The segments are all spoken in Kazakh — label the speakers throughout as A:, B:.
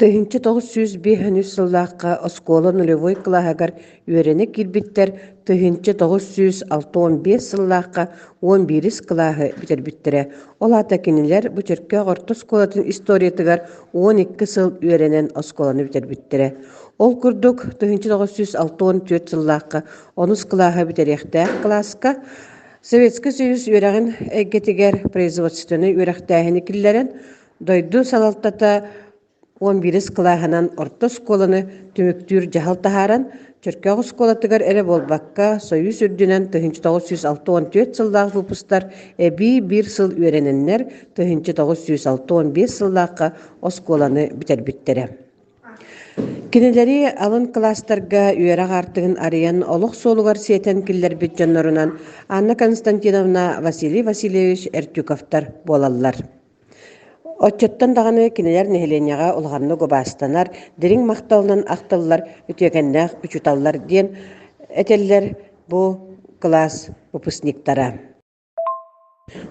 A: Тыһынчы 905 сыллааққа оскола нулевой клаһагар үөрэни кирбиттэр тыһынчы 965 сыллааққа 11 клаһы битербиттэрэ. Олата кинилэр бу чөркө орто сколатын историятыгар 12 сыл үөрэнэн осколаны битербиттэрэ. Ол курдук тыһынчы 964 сыллааққа 10 клаһы битериэхтээх класска Советский Союз үөрэгин эггетигер производственный үөрэхтээхини киллэрэн дойду салалтата 11 клаһынан орто сколаны түмүктүүр жахал таһааран чөркөҕү сколатыгар эре болбакка Союз үрдүнэн тыһынчы 964 сыллаах выпустар эби бир сыл үөрэнэннер тыһынчы 965 сыллаакка осколаны битербиттере. Кинилери алын класстарга үөрэг артыгын арыян олох суолугар сиэтен киллербит дьоннорунан Анна Константиновна Василий Васильевич Эртюковтар болаллар. Отчеттан дағаны кинелер нехеленяға улғанны гобастанар, дирин мақталынан ақталылар, үтегеннәқ үчуталлар ден әтеллер бұ класс выпускниктара.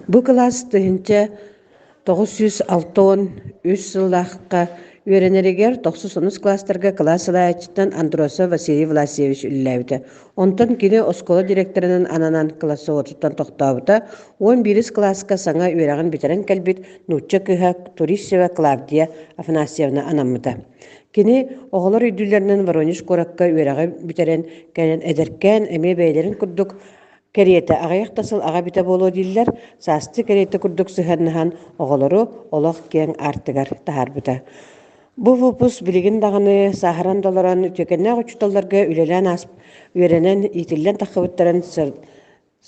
A: Бұ класс тыһынча 963 сыллаққа үөренеригер 90 класстарга класс ылаачыттан Андросов Василий Власевич үлләбіті. Онтон кини оскола директорынан ананан классы отуттан тоқтабыта 11 класска саңа үөрәғін битерен кәлбит Нучча кыһа Турищева Клавдия Афанасьевна анаммыта. Кини оғылар үйдүлерінен Воронеж коракка үөрәғі битерен кәлен әдеркән әме бәйлерін күрдік кәрieті ағайық тасыл аға біте болу дейілер, састы кәрieті күрдік сұханныхан оғылары олық кен артығар тахар бұта. Бу выпуск билигин даганы сахаран долларан үтекеннәк учталларга үлелән асып, үеренен итиллән тахыбыттарын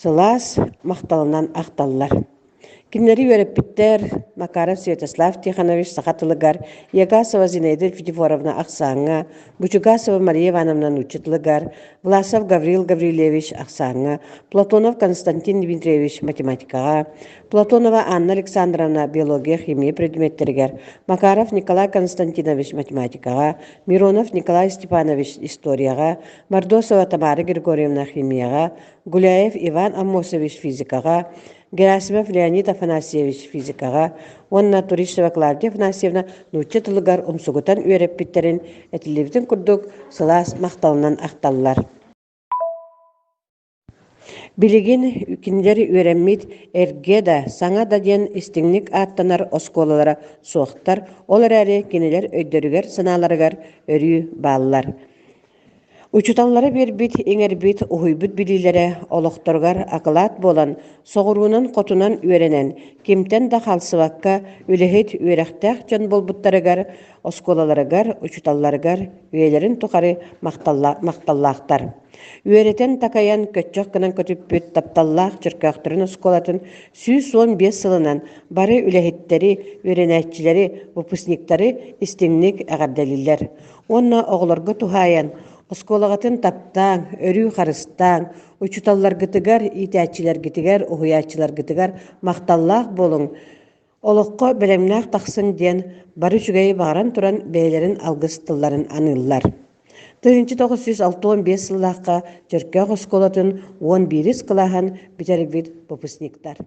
A: сылас макталынан акталлар. Киннери үереппиттер Макаров Святослав Тихонович Сахатылыгар, Ягасова Зинаида Федифоровна Аксанга, Бучугасова Мария Ивановна Нучетлыгар, Власов Гаврил Гаврилевич Аксанга, Платонов Константин Дмитриевич математикага, Платонова Анна Александровна биология химия предметтергер, Макаров Николай Константинович математикага, Миронов Николай Степанович историяга, Мордосова Тамара Григорьевна химияга, Гуляев Иван Амосович физикага, Герасимов Леонид Афанасьевич физикага, онна Турищева Клавдия Афанасьевна Нучча тылыгар умсугутан үереппиттерин этилибитин курдук сылаас макталынан акталлар. Билигин кинилери үөрэммит эрге саңа да диэн истиңник ааттанар осколалара суохтар, олар әрі кинилер өйдөрүгер саналарыгар өрүү бааллар. Учуталлары бербит, эңербит, ухуйбут билилere олохторгар акылат болан, соғыруынан қотунан үөренен, кемтен да халсыбакка үлехет үөрехтәк жан болбуттарыгар, осколаларыгар, учуталларыгар, үелерин тухары мақталлақтар. Үеретен такаян көтчөк кынан көтүппүт тапталлах чыркактырын осколатын 115 сылынан бары үлехеттери, үеренәтчилери, выпускниктары истиңник әгәрдәлилләр. Онна оғыларга тухаян, осколагатын таптаң, өрүү харыстаң, учуталлар гытыгар, итәчилер гытыгар, ухуячилар гытыгар макталлах болуң. Олоққа белемнәк тақсын ден бары жүгәй бағаран туран бәйлерин алгыстылларын аныллар. Тыһынчы 965 сыллаққа чөркөк осколатын 11 клаһын битербит выпускниктар.